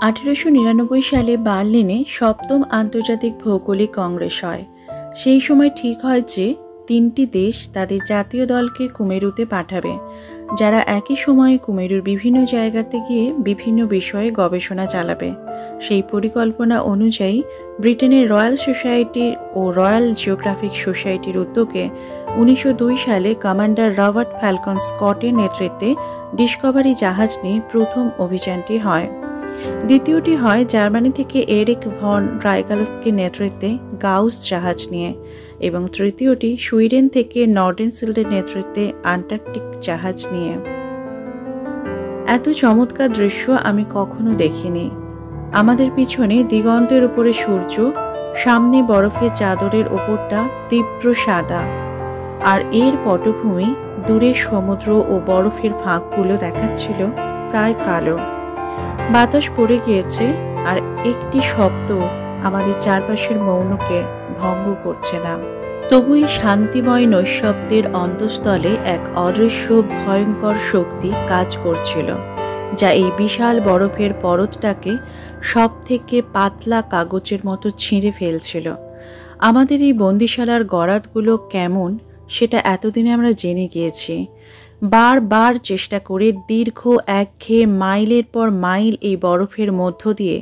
1899 সালে বার্লিনে সপ্তম আন্তর্জাতিক ভৌগোলিক কংগ্রেস হয়। সেই সময় ঠিক হয় যে 3টি দেশ তাদের জাতীয় দলকে কুমেরুতে পাঠাবে, যারা একই সময়ে কুমেরুর বিভিন্ন জায়গাতে গিয়ে বিভিন্ন বিষয়ে গবেষণা চালাবে। সেই পরিকল্পনা অনুযায়ী ব্রিটেনের রয়্যাল সোসাইটি ও রয়্যাল জিওগ্রাফিক সোসাইটির উদ্যোগে 1902 সালে কমান্ডার রবার্ট ফ্যালকন স্কটের নেতৃত্বে ডিসকভারি জাহাজ নিয়ে প্রথম অভিযানটি হয়। দ্বিতীয়টি হয় জার্মানি থেকে এরিক ভন ড্রাইগালস্কির নেতৃত্বে গাউস জাহাজ নিয়ে, এবং তৃতীয়টি সুইডেন থেকে নর্ডেনসিল্ডের নেতৃত্বে আন্টার্কটিক জাহাজ নিয়ে। এত চমৎকার দৃশ্য আমি কখনো দেখিনি। আমাদের পিছনে দিগন্তের উপরে সূর্য, সামনে বরফের চাদরের ওপরটা তীব্র সাদা, আর এর পটভূমি দূরে সমুদ্র ও বরফের ফাঁকগুলো দেখাচ্ছিল প্রায় কালো। বাতাস পড়ে গিয়েছে, আর একটি শব্দ আমাদের চারপাশের মৌনকে ভঙ্গ করছে না। তবু এই শান্তিময় নৈঃশব্দের অন্তঃস্থলে এক অদৃশ্য ভয়ঙ্কর শক্তি কাজ করছিল, যা এই বিশাল বরফের পরতটাকে সব থেকে পাতলা কাগজের মতো ছিঁড়ে ফেলছিল। আমাদের এই বন্দিশালার গরাদগুলো কেমন সেটা এতদিনে আমরা জেনে গিয়েছি। বারবার চেষ্টা করে দীর্ঘ একঘেয়ে মাইলের পর মাইল এই বরফের মধ্য দিয়ে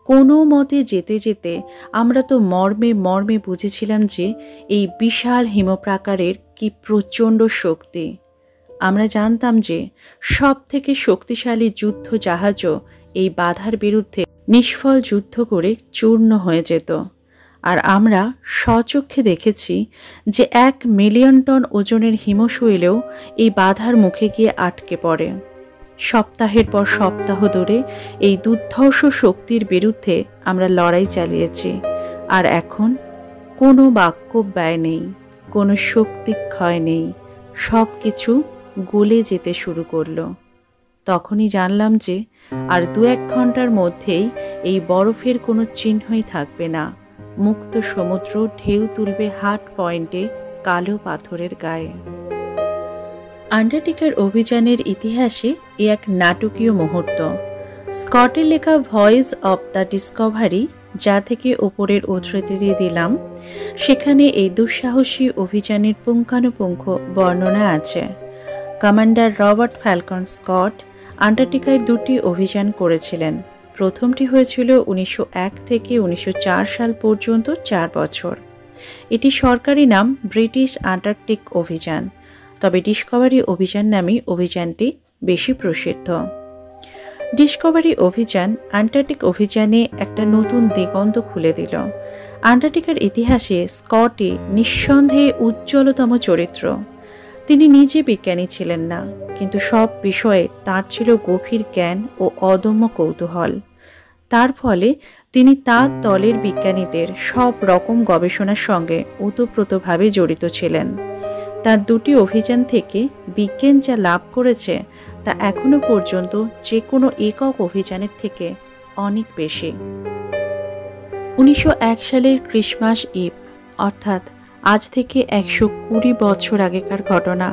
কোনো মতে যেতে যেতে আমরা তো মর্মে মর্মে বুঝেছিলাম যে এই বিশাল হিমপ্রাকারের কি প্রচণ্ড শক্তি। আমরা জানতাম যে সব থেকে শক্তিশালী যুদ্ধ জাহাজও এই বাধার বিরুদ্ধে নিষ্ফল যুদ্ধ করে চূর্ণ হয়ে যেত। আর আমরা স্বচক্ষে দেখেছি যে 1 মিলিয়ন টন ওজনের হিমশৈলেও এই বাধার মুখে গিয়ে আটকে পড়ে। সপ্তাহের পর সপ্তাহ ধরে এই দুর্ধর্ষ শক্তির বিরুদ্ধে আমরা লড়াই চালিয়েছি, আর এখন কোনো বাক্য ব্যয় নেই, কোনো শক্তি ক্ষয় নেই, সব কিছু গলে যেতে শুরু করলো। তখনই জানলাম যে আর 2-1 ঘন্টার মধ্যেই এই বরফের কোনো চিহ্নই থাকবে না। মুক্ত সমুদ্র ঢেউ তুলবে হার্ট পয়েন্টে কালো পাথরের গায়ে। আন্টার্কটিকার অভিযানের ইতিহাসে এ এক নাটকীয় মুহূর্ত। স্কটের লেখা ভয়েস অব দ্য ডিসকভারি, যা থেকে ওপরের উদ্ধৃতি দিয়ে দিলাম, সেখানে এই দুঃসাহসী অভিযানের পুঙ্খানুপুঙ্খ বর্ণনা আছে। কমান্ডার রবার্ট ফ্যালকন স্কট আন্টার্কটিকায় 2টি অভিযান করেছিলেন। প্রথমটি হয়েছিল 1901 থেকে 1904 সাল পর্যন্ত 4 বছর। এটি সরকারি নাম ব্রিটিশ আন্টার্কটিক অভিযান, তবে ডিসকভারি অভিযান নামে অভিযানটি বেশি প্রসিদ্ধ। ডিসকভারি অভিযান আন্টার্কটিক অভিযানে একটা নতুন দিগন্ত খুলে দিল। আন্টার্কটিকার ইতিহাসে স্কটই নিঃসন্দেহে উজ্জ্বলতম চরিত্র। তিনি নিজে বিজ্ঞানী ছিলেন না, কিন্তু সব বিষয়ে তার ছিল গভীর জ্ঞান ও অদম্য কৌতূহল। তার ফলে তিনি তার দলের বিজ্ঞানীদের সব রকম গবেষণার সঙ্গে ওতপ্রোতভাবে জড়িত ছিলেন। তার 2টি অভিযান থেকে বিজ্ঞান যা লাভ করেছে তা এখনো পর্যন্ত যে কোনো একক অভিযানের থেকে অনেক বেশি। 1901 সালের ক্রিসমাস ইভ, অর্থাৎ আজ থেকে 120 বছর আগেকার ঘটনা।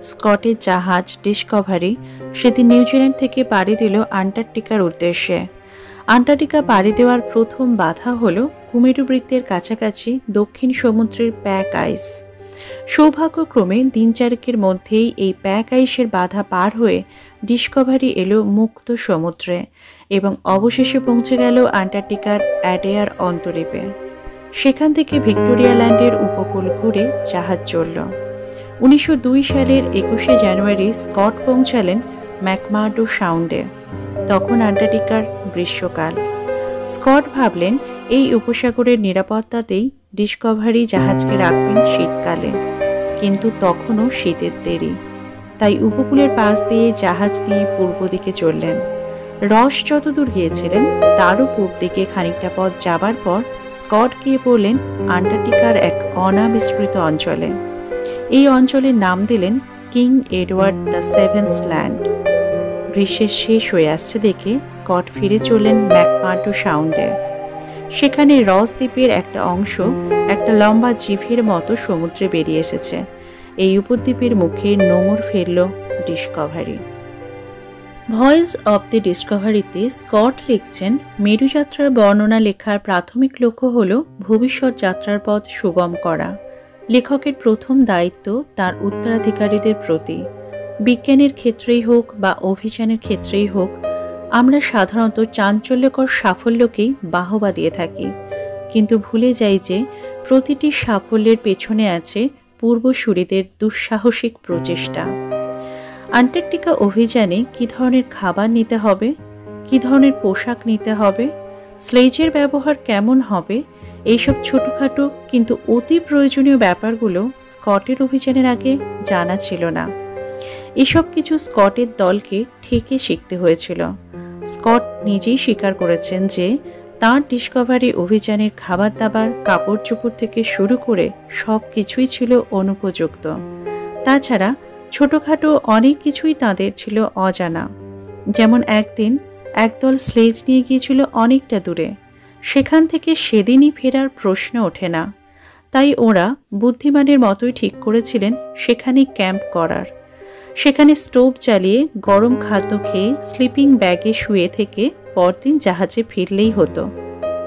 স্কটের জাহাজ ডিসকভারি সেদিন নিউজিল্যান্ড থেকে পাড়ি দিল আন্টার্কটিকার উদ্দেশ্যে। আন্টার্কটিকা পাড়ি দেওয়ার প্রথম বাধা হল কুমেরু বৃত্তের কাছাকাছি দক্ষিণ সমুদ্রের প্যাক আইস। সৌভাগ্যক্রমে 3-4 মধ্যেই এই প্যাক আইসের বাধা পার হয়ে ডিসকভারি এলো মুক্ত সমুদ্রে এবং অবশেষে পৌঁছে গেল আন্টার্কটিকার অ্যাডেয়ার অন্তরীপে। সেখান থেকে ভিক্টোরিয়া ল্যান্ডের উপকূল ঘুরে জাহাজ চলল। 1902 সালের 21শে জানুয়ারি স্কট পৌঁছালেন ম্যাকমার্ডো সাউন্ডে। তখন আন্টার্কটিকার গ্রীষ্মকাল। স্কট ভাবলেন এই উপসাগরের নিরাপত্তাতেই ডিসকভারি জাহাজকে রাখবেন শীতকালে, কিন্তু তখনও শীতের দেরি। তাই উপকূলের পাশ দিয়ে জাহাজ নিয়ে পূর্ব দিকে চললেন। রস যতদূর গিয়েছিলেন তারও পূর্ব দিকে খানিকটা পথ যাবার পর স্কট গিয়ে পড়লেন আন্টার্কটিকার এক অনাবিষ্কৃত অঞ্চলে। এই অঞ্চলের নাম দিলেন king Edward the seventh land. গ্রীষ্মের শেষ হয়ে আসছে দেখে স্কট ফিরে চললেন ম্যাকমার্ডো সাউন্ডে। সেখানে রস দ্বীপের একটা অংশ একটা লম্বা জিভের মতো সমুদ্রে বেরিয়ে এসেছে। এই উপদ্বীপের মুখে নোঙর ফেলল ডিসকভারি। ভয়েস অব দ্য ডিসকভারিতে স্কট লিখছেন, মেরুযাত্রার বর্ণনা লেখার প্রাথমিক লক্ষ্য হল ভবিষ্যৎ যাত্রার পথ সুগম করা। লেখকের প্রথম দায়িত্ব তার উত্তরাধিকারীদের প্রতি। বিজ্ঞানের ক্ষেত্রেই হোক বা অভিযানের ক্ষেত্রেই হোক, আমরা সাধারণত চাঞ্চল্যকর সাফল্যকেই বাহবা দিয়ে থাকি, কিন্তু ভুলে যাই যে প্রতিটি সাফল্যের পেছনে আছে পূর্বসূরিদের দুঃসাহসিক প্রচেষ্টা। আন্টার্কটিকা অভিযানে কী ধরনের খাবার নিতে হবে, কী ধরনের পোশাক নিতে হবে, স্লেজের ব্যবহার কেমন হবে, এইসব ছোটোখাটো কিন্তু অতি প্রয়োজনীয় ব্যাপারগুলো স্কটের অভিযানের আগে জানা ছিল না। এসব কিছু স্কটের দলকে ঠেকে শিখতে হয়েছিল। স্কট নিজেই স্বীকার করেছেন যে তাঁর ডিসকভারি অভিযানের খাবার দাবার, কাপড় চোপড় থেকে শুরু করে সব কিছুই ছিল অনুপযুক্ত। তাছাড়া ছোটোখাটো অনেক কিছুই তাদের ছিল অজানা। যেমন একদিন একদল স্লেজ নিয়ে গিয়েছিল অনেকটা দূরে, সেখান থেকে সেদিনই ফেরার প্রশ্ন ওঠে না। তাই ওরা বুদ্ধিমানের মতোই ঠিক করেছিলেন সেখানেই ক্যাম্প করার। সেখানে স্টোভ জ্বালিয়ে গরম খাদ্য খেয়ে স্লিপিং ব্যাগে শুয়ে থেকে পরদিন জাহাজে ফিরলেই হতো।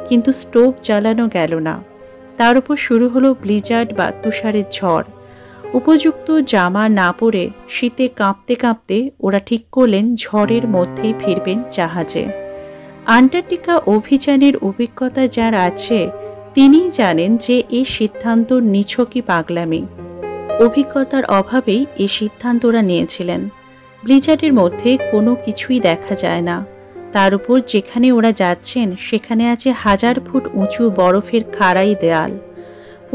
কিন্তু স্টোভ জ্বালানো গেল না, তার উপর শুরু হলো ব্লিজার্ড বা তুষারের ঝড়। উপযুক্ত জামা না পরে শীতে কাঁপতে কাঁপতে ওরা ঠিক করলেন ঝড়ের মধ্যেই ফিরবেন জাহাজে। আন্টার্কটিকা অভিযানের অভিজ্ঞতা যার আছে তিনিই জানেন যে এই সিদ্ধান্ত নিছকই পাগলামি। অভিজ্ঞতার অভাবেই এই সিদ্ধান্ত ওরা নিয়েছিলেন। ব্লিজার্ডের মধ্যে কোনো কিছুই দেখা যায় না, তার উপর যেখানে ওরা যাচ্ছেন সেখানে আছে 1000 ফুট উঁচু বরফের খাড়াই দেয়াল।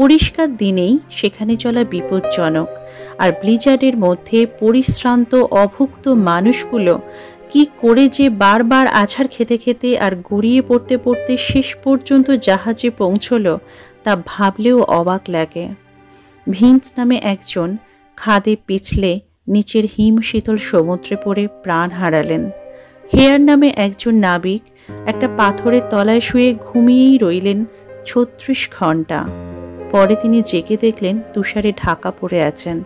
পরিষ্কার দিনেই সেখানে চলা বিপজ্জনক, আর ব্লিজার্ডের মধ্যে পরিশ্রান্ত অভুক্ত মানুষগুলো কি করে যে বারবার আছাড় খেতে খেতে আর গড়িয়ে পড়তে পড়তে শেষ পর্যন্ত জাহাজে পৌঁছল তা ভাবলেও অবাক লাগে। ভিন্স নামে একজন খাদে পিছলে নিচের হিমশীতল সমুদ্রে পড়ে প্রাণ হারালেন। হেয়ার নামে একজন নাবিক একটা পাথরের তলায় শুয়ে ঘুমিয়েই রইলেন 36 ঘন্টা। পরে তিনি জেগে দেখলেন তুষারে ঢাকা পড়ে আছেন,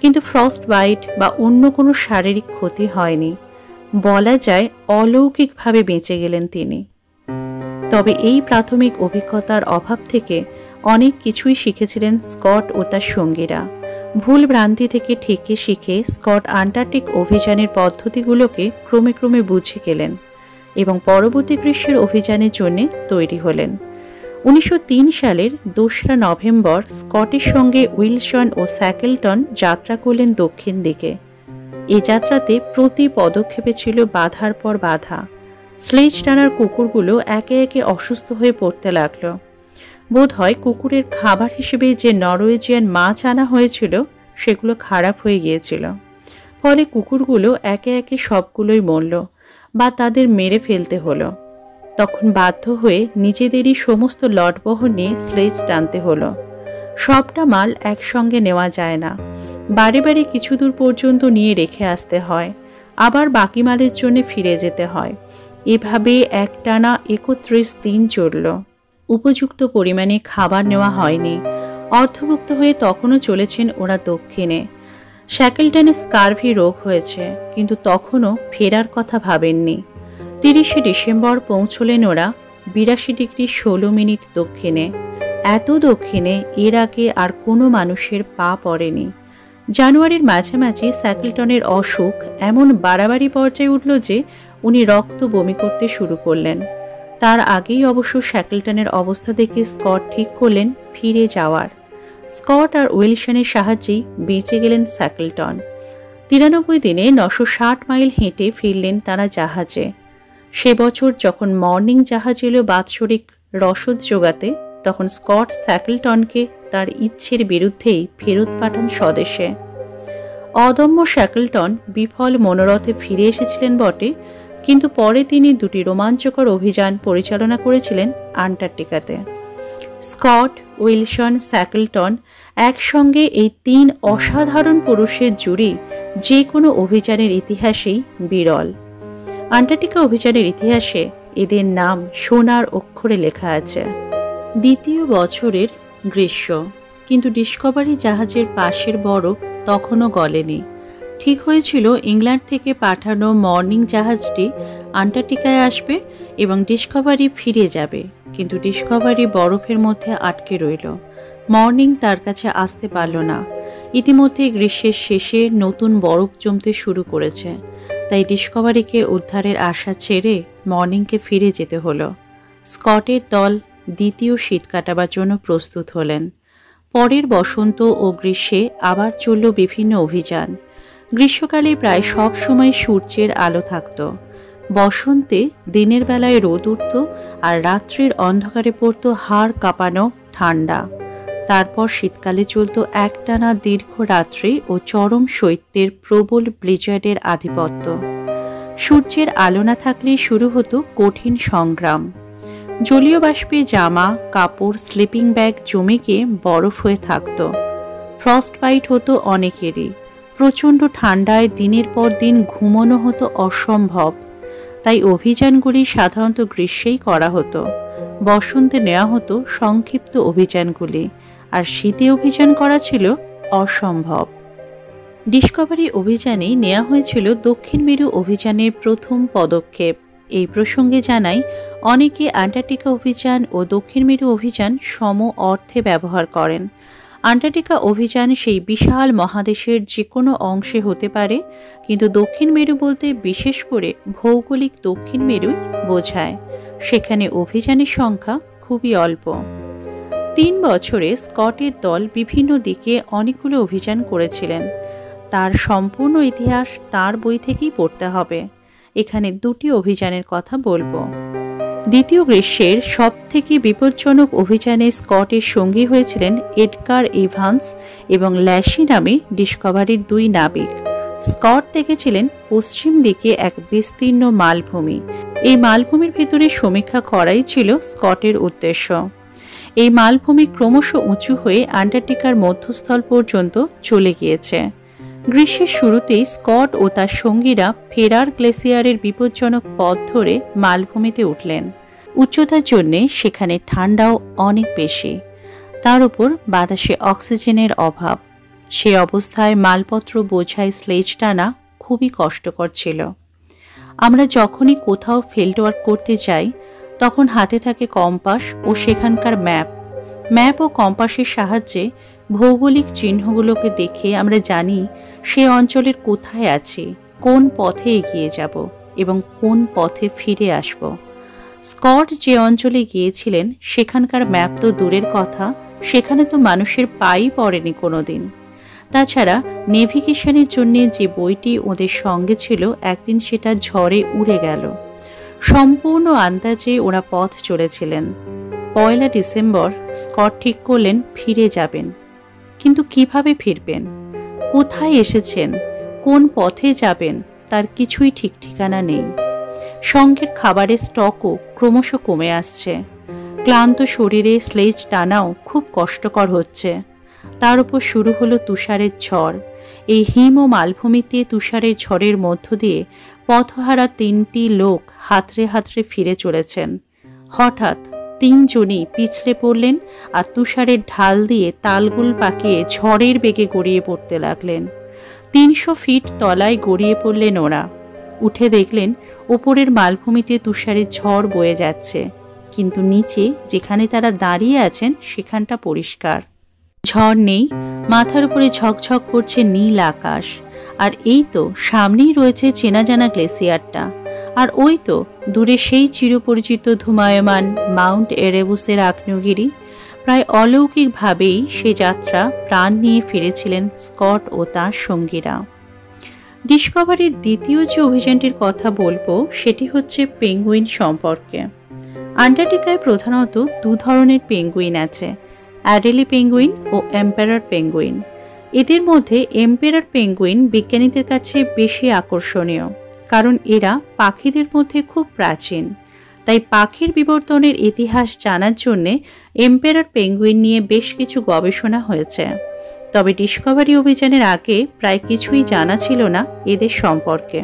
কিন্তু ফ্রস্ট বাইট বা অন্য কোনো শারীরিক ক্ষতি হয়নি। বলা যায় অলৌকিকভাবে বেঁচে গেলেন তিনি। তবে এই প্রাথমিক অভিজ্ঞতার অভাব থেকে অনেক কিছুই শিখেছিলেন স্কট ও তার সঙ্গীরা। ভুল ভ্রান্তি থেকে ঠেকে শিখে স্কট আন্টার্কটিক অভিযানের পদ্ধতিগুলোকে ক্রমে ক্রমে বুঝে গেলেন এবং পরবর্তী গ্রীষ্মের অভিযানের জন্য তৈরি হলেন। 1903 সালের 2 নভেম্বর স্কটের সঙ্গে উইলসন ও স্যাকেলটন যাত্রা করলেন দক্ষিণ দিকে। এ যাত্রাতে প্রতি পদক্ষেপে ছিল বাধার পর বাধা। স্লেজ টানার কুকুরগুলো একে একে অসুস্থ হয়ে পড়তে লাগলো। বোধ হয় কুকুরের খাবার হিসেবে যে নরওয়েজিয়ান মাছ আনা হয়েছিল সেগুলো খারাপ হয়ে গিয়েছিল। ফলে কুকুরগুলো একে একে সবগুলোই মরল বা তাদের মেরে ফেলতে হলো। তখন বাধ্য হয়ে নিজেদেরই সমস্ত লটবহর নিয়ে স্লেজ টানতে হলো। সবটা মাল একসঙ্গে নেওয়া যায় না, বারে বারে কিছু দূর পর্যন্ত নিয়ে রেখে আসতে হয়, আবার বাকি মালের জন্য ফিরে যেতে হয়। এভাবে একটানা 31 দিন চলল। উপযুক্ত পরিমাণে খাবার নেওয়া হয়নি। অর্থভুক্ত হয়ে তখনও চলেছেন ওরা দক্ষিণে। শ্যাকেলটনে স্কারভি রোগ হয়েছে, কিন্তু তখনও ফেরার কথা ভাবেননি। 30 ডিসেম্বর পৌঁছলেন ওরা 82 ডিগ্রি 16 মিনিট দক্ষিণে। এত দক্ষিণে এর আগে আর কোনো মানুষের পা পড়েনি। জানুয়ারির মাঝামাঝি স্যাকেলটনের অসুখ এমন বাড়াবাড়ি পর্যায়ে উঠল যে উনি রক্ত বমি করতে শুরু করলেন। তার আগেই অবশ্য শ্যাকেলটনের অবস্থা দেখে স্কট ঠিক করলেন ফিরে যাওয়ার। স্কট আর উইলসনের সাহায্যেই বেঁচে গেলেন স্যাকেলটন। 93 দিনে 960 মাইল হেঁটে ফিরলেন তারা জাহাজে। সে বছর যখন মর্নিং জাহাজ এলো বাৎসরিক রসদ জোগাতে, তখন স্কট স্যাকেলটনকে তার ইচ্ছের বিরুদ্ধেই ফেরত পাঠান স্বদেশে। অদম্য শ্যাকেলটন বিফল মনোরথে ফিরে এসেছিলেন বটে, কিন্তু পরে তিনি 2টি রোমাঞ্চকর অভিযান পরিচালনা করেছিলেন আন্টার্কটিকাতে। স্কট, উইলসন, স্যাকেলটন একসঙ্গে এই 3 অসাধারণ পুরুষের জুড়ি যে কোনো অভিযানের ইতিহাসেই বিরল। আন্টার্কটিকা অভিযানের ইতিহাসে এদের নাম সোনার অক্ষরে লেখা আছে। দ্বিতীয় বছরের গ্রীষ্ম, কিন্তু ডিসকভারি জাহাজের পাশের বরফ তখনও গলেনি। ঠিক হয়েছিল ইংল্যান্ড থেকে পাঠানো মর্নিং জাহাজটি আন্টার্কটিকায় আসবে এবং ডিসকভারি ফিরে যাবে, কিন্তু ডিসকভারি বরফের মধ্যে আটকে রইল। মর্নিং তার কাছে আসতে পারল না। ইতিমধ্যে গ্রীষ্মের শেষে নতুন বরফ জমতে শুরু করেছে, তাই ডিসকভারিকে উদ্ধারের আশা ছেড়ে মর্নিংকে ফিরে যেতে হলো। স্কটের দল দ্বিতীয় শীত কাটাবার জন্য প্রস্তুত হলেন। পরের বসন্ত ও গ্রীষ্মে আবার চলল বিভিন্ন অভিযান। গ্রীষ্মকালে প্রায় সব সময় সূর্যের আলো থাকত। বসন্তে দিনের বেলায় রোদ উঠত আর রাত্রির অন্ধকারে পড়ত হাড় কাঁপানো ঠান্ডা। তারপর শীতকালে চলত একটানা দীর্ঘ রাত্রি ও চরম শৈত্যের প্রবল ব্লিজার্ডের আধিপত্য। সূর্যের আলো না থাকলে শুরু হতো কঠিন সংগ্রাম। জলীয় বাষ্পে জামা কাপড় স্লিপিং ব্যাগ জমে গিয়ে বরফ হয়ে থাকত। ফ্রস্ট বাইট হতো অনেকেরই। প্রচণ্ড ঠান্ডায় দিনের পর দিন ঘুমানো হতো অসম্ভব। তাই অভিযানগুলি সাধারণত গ্রীষ্মেই করা হতো। বসন্তে নেওয়া হতো সংক্ষিপ্ত অভিযানগুলি, আর শীতে অভিযান করা ছিল অসম্ভব। ডিসকভারি অভিযানেই নেওয়া হয়েছিল দক্ষিণ মেরু অভিযানের প্রথম পদক্ষেপ। এই প্রসঙ্গে জানাই, অনেকে আন্টার্কটিকা অভিযান ও দক্ষিণ মেরু অভিযান সম অর্থে ব্যবহার করেন। আন্টার্কটিকা অভিযান সেই বিশাল মহাদেশের যে কোনো অংশে হতে পারে, কিন্তু দক্ষিণ মেরু বলতে বিশেষ করে ভৌগোলিক দক্ষিণ মেরুই বোঝায়। সেখানে অভিযানের সংখ্যা খুবই অল্প। 3 বছরে স্কটের দল বিভিন্ন দিকে অনেকগুলো অভিযান করেছিলেন। তার সম্পূর্ণ ইতিহাস তার বই থেকেই পড়তে হবে। এখানে 2টি অভিযানের কথা বলবো। দ্বিতীয় গ্রীষ্মের সবথেকে বিপজ্জনক অভিযানে স্কটের সঙ্গী হয়েছিলেন এডগার ইভান্স এবং ল্যাশি নামে ডিসকভারির 2 নাবিক। স্কট দেখেছিলেন পশ্চিম দিকে এক বিস্তীর্ণ মালভূমি। এই মালভূমির ভেতরে সমীক্ষা করাই ছিল স্কটের উদ্দেশ্য। এই মালভূমি ক্রমশ উঁচু হয়ে আন্টার্কটিকার মধ্যস্থল পর্যন্ত চলে গিয়েছে। গ্রীষ্মের শুরুতেই স্কট ও তার সঙ্গীরা ফেরার গ্লেসিয়ারের বিপজ্জনক পথ ধরে মালভূমিতে উঠলেন। উচ্চতার জন্যে সেখানে ঠান্ডাও অনেক বেশি, তার উপর বাতাসে অক্সিজেনের অভাব। সে অবস্থায় মালপত্র বোঝাই স্লেজ টানা খুবই কষ্টকর ছিল। আমরা যখনই কোথাও ফিল্ড ওয়ার্ক করতে যাই, তখন হাতে থাকে কম্পাস ও সেখানকার ম্যাপ ও কম্পাসের সাহায্যে ভৌগোলিক চিহ্নগুলোকে দেখে আমরা জানি সে অঞ্চলের কোথায় আছি, কোন পথে এগিয়ে যাব এবং কোন পথে ফিরে আসব। স্কট যে অঞ্চলে গিয়েছিলেন সেখানকার ম্যাপ তো দূরের কথা, সেখানে তো মানুষের পাই পড়েনি কোনোদিন। তাছাড়া নেভিগেশনের জন্য যে বইটি ওদের সঙ্গে ছিল, একদিন সেটা ঝড়ে উড়ে গেল। সম্পূর্ণ আন্দাজে ওরা পথ চলেছিলেন। 1 ডিসেম্বর স্কট ঠিক করলেন ফিরে যাবেন। কিন্তু কিভাবে ফিরবেন, কোথায় এসেছেন, কোন পথে যাবেন, তার কিছুই ঠিক ঠিকানা নেই। সঙ্গের খাবারের স্টকও ক্রমশ কমে আসছে। ক্লান্ত শরীরে স্লেজ টানাও খুব কষ্টকর হচ্ছে। তার উপর শুরু হলো তুষারের ঝড়। এই হিম ও মালভূমিতে তুষারের ঝড়ের মধ্য দিয়ে পথহারা 3টি লোক হাতড়ে হাতড়ে ফিরে চলেছেন। হঠাৎ 3 জনই পিছলে পড়লেন আর তুষারের ঢাল দিয়ে তালগোল পাকিয়ে ঝড়ের বেগে গড়িয়ে পড়তে লাগলেন। 300 ফিট তলায় গড়িয়ে পড়লেন ওরা। উঠে দেখলেন ওপরের মালভূমিতে তুষারের ঝড় বয়ে যাচ্ছে, কিন্তু নিচে যেখানে তারা দাঁড়িয়ে আছেন সেখানটা পরিষ্কার। ঝড় নেই, মাথার উপরে ঝকঝক করছে নীল আকাশ। আর এই তো সামনেই রয়েছে চেনা জানা গ্লেসিয়ারটা। আর ওই তো দূরে সেই চিরপরিচিত ধুমায়মান মাউন্ট এরেবুসের আগ্নেয়গিরি। প্রায় অলৌকিকভাবেই সে যাত্রা প্রাণ নিয়ে ফিরেছিলেন স্কট ও তার সঙ্গীরা। ডিসকভারির দ্বিতীয় যে অভিযানটির কথা বলবো সেটি হচ্ছে পেঙ্গুইন সম্পর্কে। আন্টার্কটিকায় প্রধানত 2 ধরনের পেঙ্গুইন আছে, অ্যাডেলি পেঙ্গুইন ও এম্পারার পেঙ্গুইন। এদের মধ্যে এম্পারার পেঙ্গুইন বিজ্ঞানীদের কাছে বেশি আকর্ষণীয়, কারণ এরা পাখিদের মধ্যে খুব প্রাচীন। তাই পাখির বিবর্তনের ইতিহাস জানার জন্য এম্পারার পেঙ্গুইন নিয়ে বেশ কিছু গবেষণা হয়েছে। তবে ডিসকভারি অভিযানের আগে প্রায় কিছুই জানা ছিল না এদের সম্পর্কে।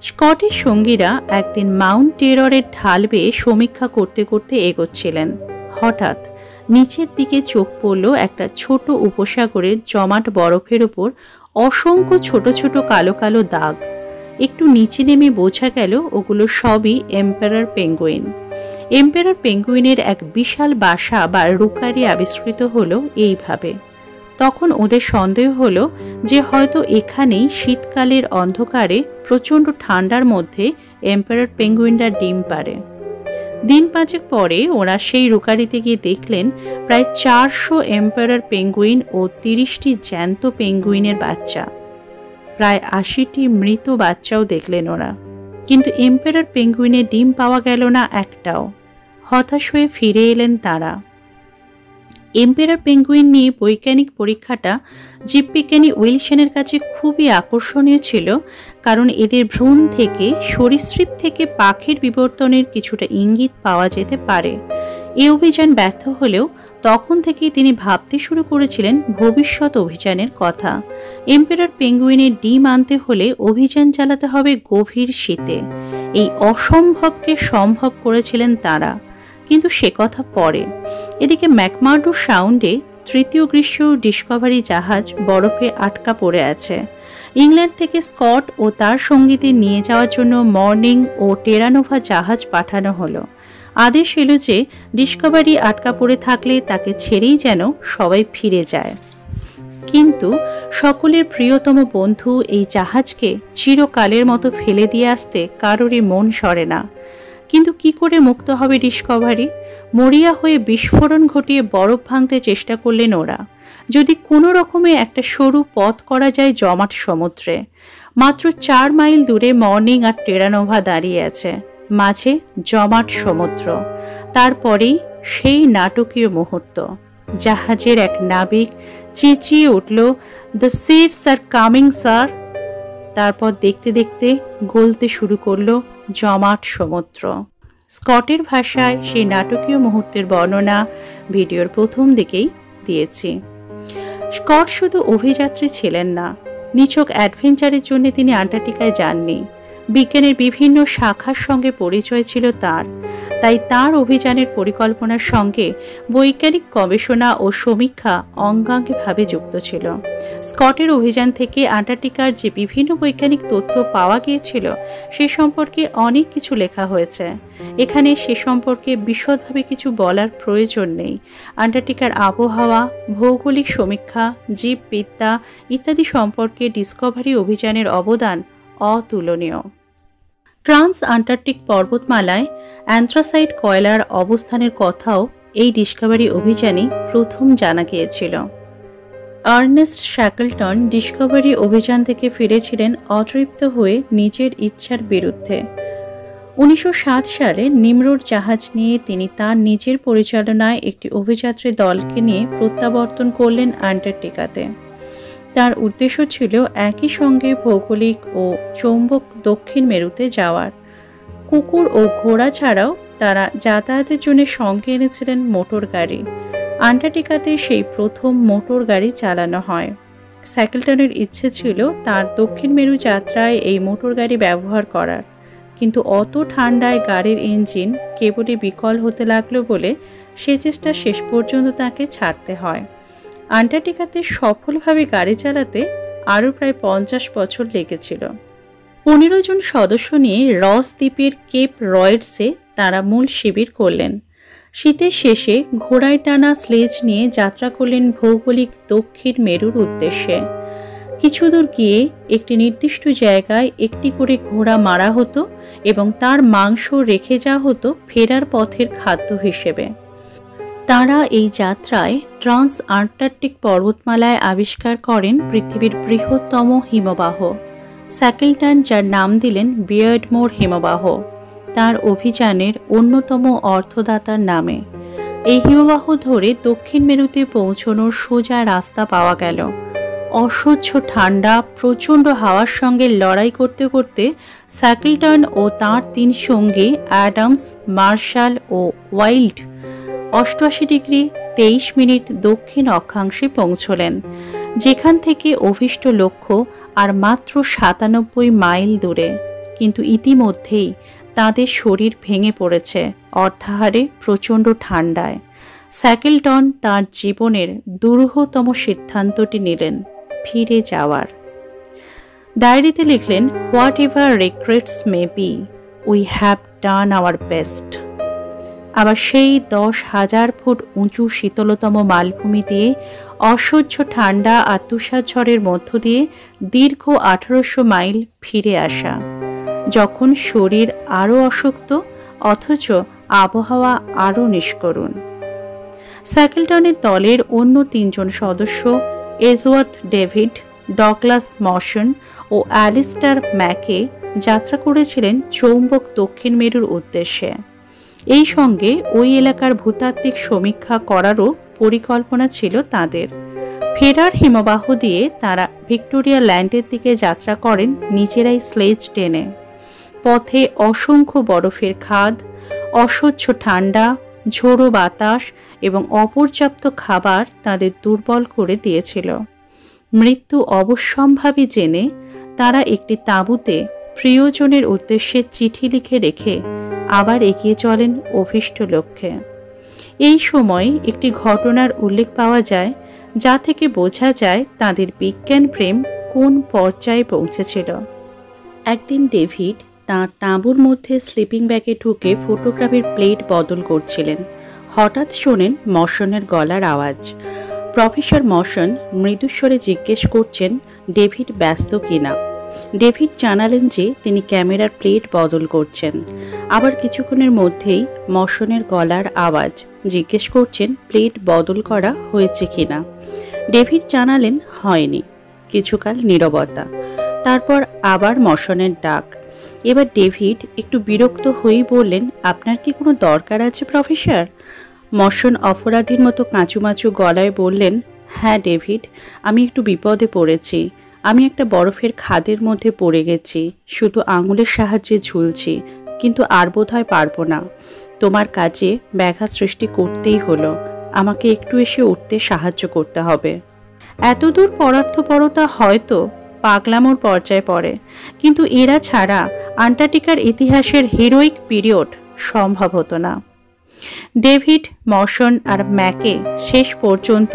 স্কটের সঙ্গীরা একদিন মাউন্ট টেররের ঢাল বেয়ে সমীক্ষা করতে করতে এগোচ্ছিলেন। হঠাৎ নিচের দিকে চোখ পড়ল একটা ছোট উপসাগরের জমাট বরফের উপর অসংখ্য ছোট ছোট কালো কালো দাগ। একটু নিচে নেমে বোঝা গেল ওগুলো সবই এম্পারার পেঙ্গুইন। এম্পারার পেঙ্গুইনের এক বিশাল বাসা বা রুকারি আবিষ্কৃত হলো এইভাবে। তখন ওদের সন্দেহ হলো যে হয়তো এখানেই শীতকালের অন্ধকারে প্রচণ্ড ঠান্ডার মধ্যে এম্পারার পেঙ্গুইনরা ডিম পাড়ে। দিন পাঁচেক পরে ওরা সেই রুকারিতে গিয়ে দেখলেন প্রায় 400 এম্পারার পেঙ্গুইন ও 30টি জ্যান্ত পেঙ্গুইনের বাচ্চা। প্রায় 80টি মৃত বাচ্চাও দেখলেন ওরা, কিন্তু এম্পারার পেঙ্গুইনের ডিম পাওয়া গেল না একটাও। হতাশ হয়ে ফিরে এলেন তারা। এম্পারার পেঙ্গুইন নিয়ে বৈজ্ঞানিক পরীক্ষাটা জীববিজ্ঞানী উইলসনের কাছে খুবই আকর্ষণীয় ছিল, কারণ এদের ভ্রূণ থেকে সরীসৃপ থেকে পাখির বিবর্তনের কিছুটা ইঙ্গিত পাওয়া যেতে পারে। এই অভিযান ব্যর্থ হলেও তখন থেকেই তিনি ভাবতে শুরু করেছিলেন ভবিষ্যৎ অভিযানের কথা। এম্পারার পেঙ্গুইনের ডিম আনতে হলে অভিযান চালাতে হবে গভীর শীতে। এই অসম্ভবকে সম্ভব করেছিলেন তারা, কিন্তু সে কথা পরে। এদিকে ম্যাকমার্ডো সাউন্ডে তৃতীয় গ্রীষ্ম ডিসকভারি জাহাজ বরফে আটকা পড়ে আছে। ইংল্যান্ড থেকে স্কট ও তার সঙ্গীদের নিয়ে যাওয়ার জন্য মর্নিং ও টেরানোভা জাহাজ পাঠানো হলো। আদেশ এলো যে ডিসকভারি আটকা পড়ে থাকলে তাকে ছেড়েই যেন সবাই ফিরে যায়। কিন্তু সকলের প্রিয়তম বন্ধু এই জাহাজকে চিরকালের মতো ফেলে দিয়ে আসতে কারোরই মন সরে না। কিন্তু কি করে মুক্ত হবে ডিসকভারি? মরিয়া হয়ে বিস্ফোরণ ঘটিয়ে বরফ ভাঙতে চেষ্টা করলেন ওরা। যদি কোনো রকমে একটা সরু পথ করা যায় জমাট সমুদ্রে। মাত্র 4 মাইল দূরে মর্নিং আর টেরানোভা দাঁড়িয়ে আছে, মাঝে জমাট সমুদ্র। তারপরেই সেই নাটকীয় মুহূর্ত। জাহাজের এক নাবিক চেঁচিয়ে উঠল, the ships are coming sir. তারপর দেখতে দেখতে গলতে শুরু করলো জমাট সমুদ্র। স্কটের ভাষায় সেই নাটকীয় মুহূর্তের বর্ণনা ভিডিওর প্রথম দিকেই দিয়েছি। স্কট শুধু অভিযাত্রী ছিলেন না, নিছক অ্যাডভেঞ্চারের জন্য তিনি আন্টার্কটিকায় যাননি। বিজ্ঞানের বিভিন্ন শাখার সঙ্গে পরিচয় ছিল তার, তাই তার অভিযানের পরিকল্পনার সঙ্গে বৈজ্ঞানিক গবেষণা ও সমীক্ষা অঙ্গাঙ্গিভাবে যুক্ত ছিল। স্কটের অভিযান থেকে আন্টার্কটিকার যে বিভিন্ন বৈজ্ঞানিক তথ্য পাওয়া গিয়েছিল সে সম্পর্কে অনেক কিছু লেখা হয়েছে। এখানে সে সম্পর্কে বিশদভাবে কিছু বলার প্রয়োজন নেই। আন্টার্কটিকার আবহাওয়া, ভৌগোলিক সমীক্ষা, জীববিদ্যা ইত্যাদি সম্পর্কে ডিসকভারি অভিযানের অবদান অতুলনীয়। ট্রান্স আন্টার্কটিক পর্বতমালায় অ্যান্থ্রাসাইট কয়লার অবস্থানের কথাও এই ডিসকভারি অভিযানে প্রথম জানা গিয়েছিল। আর্নেস্ট শ্যাকলটন ডিসকভারি অভিযান থেকে ফিরেছিলেন অতৃপ্ত হয়ে নিজের ইচ্ছার বিরুদ্ধে। 1907 সালে নিমরোড জাহাজ নিয়ে তিনি তার নিজের পরিচালনায় একটি অভিযাত্রী দলকে নিয়ে প্রত্যাবর্তন করলেন আন্টার্কটিকাতে। তার উদ্দেশ্য ছিল একই সঙ্গে ভৌগোলিক ও চৌম্বক দক্ষিণ মেরুতে যাওয়ার। কুকুর ও ঘোড়া ছাড়াও তারা যাতায়াতের জন্য সঙ্গে এনেছিলেন মোটর গাড়ি। আন্টার্কটিকাতে সেই প্রথম মোটর গাড়ি চালানো হয়। শ্যাকলটনের ইচ্ছে ছিল তার দক্ষিণ মেরু যাত্রায় এই মোটর গাড়ি ব্যবহার করার, কিন্তু অত ঠান্ডায় গাড়ির ইঞ্জিন কেবলই বিকল হতে লাগলো বলে সে চেষ্টা শেষ পর্যন্ত তাকে ছাড়তে হয়। আন্টার্কটিকাতে সফলভাবে গাড়ি চালাতে আরও প্রায় 50 বছর লেগেছিল। 15 জন সদস্য নিয়ে রস দ্বীপের কেপ রয়েডসে তারা মূল শিবির করলেন। শীতের শেষে ঘোড়ায় টানা স্লেজ নিয়ে যাত্রা করলেন ভৌগোলিক দক্ষিণ মেরুর উদ্দেশ্যে। কিছু দূর গিয়ে একটি নির্দিষ্ট জায়গায় একটি করে ঘোড়া মারা হতো এবং তার মাংস রেখে যাওয়া হতো ফেরার পথের খাদ্য হিসেবে। তারা এই যাত্রায় ট্রান্স আন্টার্কটিক পর্বতমালায় আবিষ্কার করেন পৃথিবীর বৃহত্তম হিমবাহ। শ্যাকলটন যার নাম দিলেন বিয়ার্ডমোর হিমবাহ, তার অভিযানের অন্যতম অর্থদাতার নামে। এই হিমবাহ ধরে দক্ষিণ মেরুতে পৌঁছানোর সোজা রাস্তা পাওয়া গেল। অসহ্য ঠান্ডা প্রচণ্ড হাওয়ার সঙ্গে লড়াই করতে করতে শ্যাকলটন ও তাঁর 3 সঙ্গী অ্যাডামস, মার্শাল ও ওয়াইল্ড 88 ডিগ্রি 23 মিনিট দক্ষিণ অক্ষাংশে পৌঁছলেন, যেখান থেকে অভীষ্ট লক্ষ্য আর মাত্র 97 মাইল দূরে। কিন্তু ইতিমধ্যেই তাদের শরীর ভেঙে পড়েছে অর্ধাহারে প্রচণ্ড ঠান্ডায়। শ্যাকলটন তাঁর জীবনের দুরূহতম সিদ্ধান্তটি নিলেন, ফিরে যাওয়ার। ডায়েরিতে লিখলেন, what ever regrets may be, we have done our best. আবার সেই 10,000 ফুট উঁচু শীতলতম মালভূমি দিয়ে অসহ্য ঠান্ডা আর তুষার ঝড়ের মধ্য দিয়ে দীর্ঘ 1800 মাইল ফিরে আসা, যখন শরীর আরও অশক্ত অথচ আবহাওয়া আরও নিষ্করুণ। স্যাকেলটনের দলের অন্য 3 জন সদস্য এজওয়ার্থ ডেভিড, ডগলাস মশন ও অ্যালিস্টার ম্যাকে যাত্রা করেছিলেন চৌম্বক দক্ষিণ মেরুর উদ্দেশ্যে। এই সঙ্গে ওই এলাকার ভূতাত্ত্বিক সমীক্ষা করারও পরিকল্পনা ছিল তাদের। ফেরার হিমবাহ দিয়ে তারা ভিক্টোরিয়া ল্যান্ডের দিকে যাত্রা করেন নিজেরাই স্লেজ টেনে। পথে অসংখ্য বরফের খাদ, অসহ্য ঠান্ডা, ঝোড়ো বাতাস এবং অপর্যাপ্ত খাবার তাদের দুর্বল করে দিয়েছিল। মৃত্যু অবশ্যম্ভাবী জেনে তারা একটি তাঁবুতে প্রিয়জনের উদ্দেশ্যে চিঠি লিখে রেখে আবার এগিয়ে চলেন অভীষ্ট লক্ষ্যে। এই সময় একটি ঘটনার উল্লেখ পাওয়া যায়, যা থেকে বোঝা যায় তাদের বিজ্ঞান প্রেম কোন পর্যায়ে পৌঁছেছিল। একদিন ডেভিড তাঁর তাঁবুর মধ্যে স্লিপিং ব্যাগে ঢুকে ফটোগ্রাফির প্লেট বদল করছিলেন। হঠাৎ শোনেন মশনের গলার আওয়াজ। প্রফেসর মশন মৃদুস্বরে জিজ্ঞেস করছেন ডেভিড ব্যস্ত কিনা। ডেভিড জানালেন যে তিনি ক্যামেরার প্লেট বদল করছেন। আবার কিছুক্ষণের মধ্যেই মশনের গলার আওয়াজ, জিজ্ঞেস করছেন প্লেট বদল করা হয়েছে কিনা। ডেভিড জানালেন হয়নি। কিছুকাল নীরবতা, তারপর আবার মশনের ডাক। এবার ডেভিড একটু বিরক্ত হয়েই বললেন, আপনার কি কোনো দরকার আছে প্রফেসর? মশন অপরাধীর মতো কাঁচুমাচু গলায় বললেন, হ্যাঁ ডেভিড, আমি একটু বিপদে পড়েছি। আমি একটা বরফের খাদের মধ্যে পড়ে গেছি, শুধু আঙুলের সাহায্যে ঝুলছি, কিন্তু আর বোধহয় পারবো না। তোমার কাজে ব্যাঘাত সৃষ্টি করতেই হলো। আমাকে একটু এসে উঠতে সাহায্য করতে হবে। এতদূর পরার্থপরতা হয়তো পাগলামোর পর্যায়ে পড়ে, কিন্তু এরা ছাড়া আন্টার্কটিকার ইতিহাসের হিরোইক পিরিয়ড সম্ভব হতো না। ডেভিড, মশন আর ম্যাকে শেষ পর্যন্ত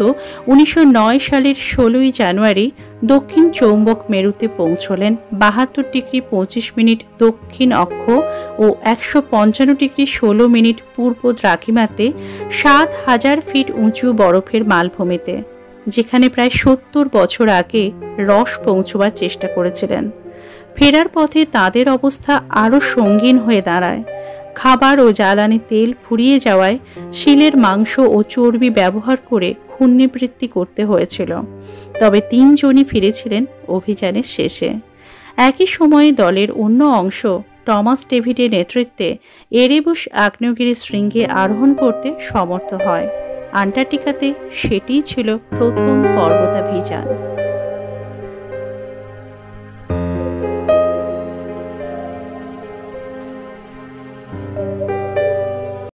1909 সালের 16ই জানুয়ারি দক্ষিণ চৌম্বক মেরুতে পৌঁছলেন 72 ডিগ্রি 25 মিনিট দক্ষিণ অক্ষ ও 155 ডিগ্রি 16 মিনিট পূর্ব দ্রাঘিমাতে 7,000 ফিট উঁচু বরফের মালভূমিতে, যেখানে প্রায় 70 বছর আগে রস পৌঁছবার চেষ্টা করেছিলেন। ফেরার পথে তাদের অবস্থা আরও সঙ্গীন হয়ে দাঁড়ায়। খাবার ও জ্বালানি তেল ফুরিয়ে যাওয়ায় শিলের মাংস ও চর্বি ব্যবহার করে ক্ষুণ্ণবৃত্তি করতে হয়েছিল। তবে 3 জনই ফিরেছিলেন অভিযানের শেষে। একই সময়ে দলের অন্য অংশ টমাস ডেভিডের নেতৃত্বে এরেবুস আগ্নেয়গিরি শৃঙ্গে আরোহণ করতে সমর্থ হয়। আন্টার্কটিকাতে সেটিই ছিল প্রথম পর্বতাভিযান।